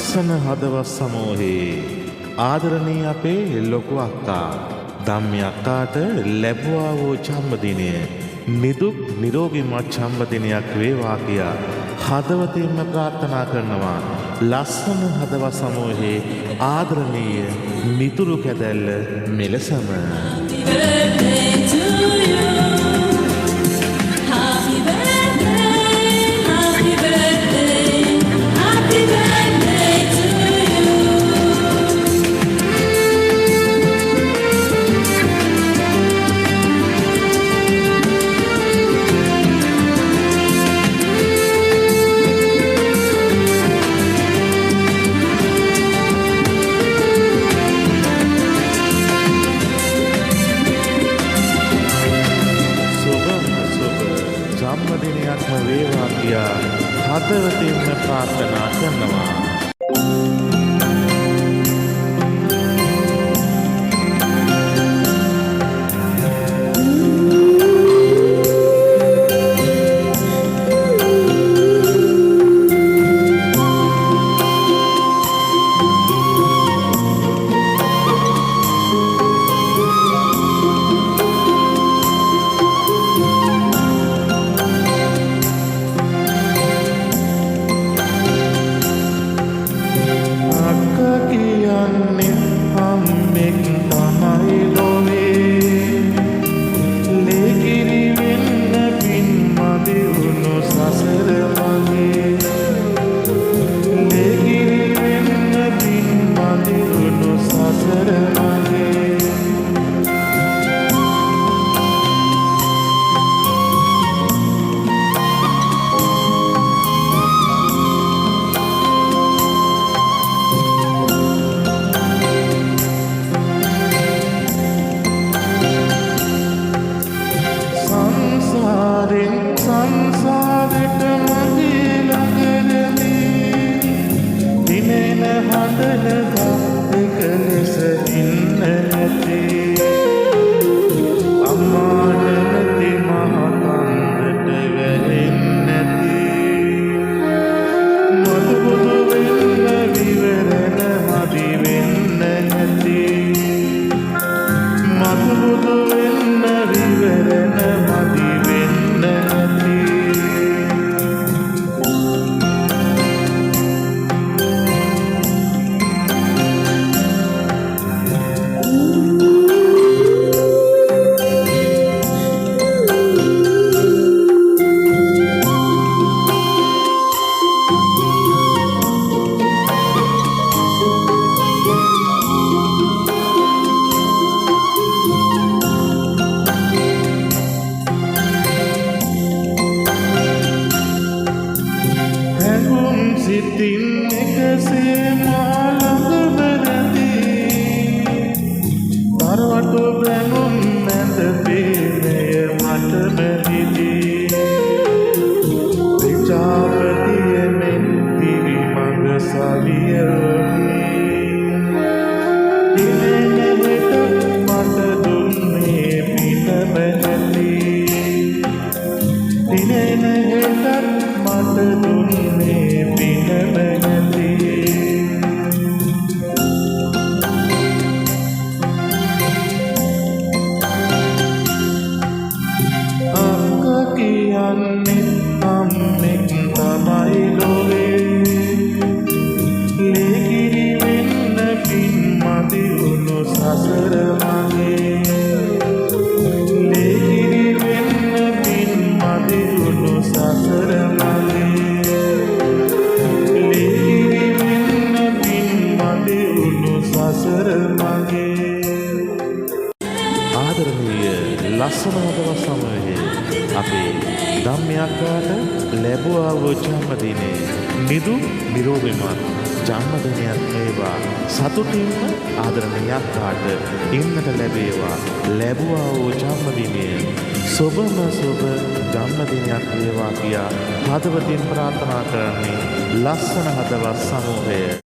ලස්සන හදවත් සමූහයේ ආදරණීය අපේ ලොකු අක්කා ධම්මි අක්කාට ලැබුවා වූ ජන්මදිනය නිදුක් නිරෝගීමත් ජන්මදිනයක් වේවා කියා හදවතින්ම ප්‍රාර්ථනා කරනවා. ලස්සන හදවත් සමූහයේ ආදරණීය මිතුරු කැදැල්ල මෙලෙසම ජන්මදිනයක්ම වේවා කියා හදවතින්ම ප්‍රාර්ථනා කරනවා. සංසාරෙට මගේ ළඟදී දිනෙන හඬනගා එක ලෙස ඉන්න නැති අම්මාට නැති මහකන්දට වැහෙන්නේ නැති මధుබුදු වෙන්න විවරණ මදි වෙන්න නැති මధුබුදු වෙන්න විවරණ මදි වෙන්න සිතින් එකසේ මාළඟම නැති තරවටු බැනුම් මැද පේනය මටම හිදී ප්‍රජාපතියමෙන් දිවි මඟ සවියවී දිනෙන හෙට මට දුන්නේ පිනම නැති දිනෙන හෙට මට දුන්නේ අම්මෙක් තමයි ලොවේ ලේකිරි වෙන්න පින් මදි වුණු සසර මගේ ලේකිරි වෙන්න පින් මදි වුණු සසර මගේ ලේකිරි වෙන්න පින් මදි වුණු සසර මගේ. ආදරණීය ලස්සන හදවත් සමූහයේ අපේ ධම්මි අක්කාට ලැබුවා වූ ජන්මදිනයේ නිදුක් නිරෝගීමත් ජන්මදිනයක් වේවා. සතුටින්ම ආදරණීය අක්කාට ඉන්නට ලැබේවා. ලැබුවා වූ ජන්මදිනය සුබම සුබ ජන්මදිනයක් වේවා කියා හදවතින් ප්‍රාර්ථනා කරන්නේ ලස්සන හදවත් සමූහය.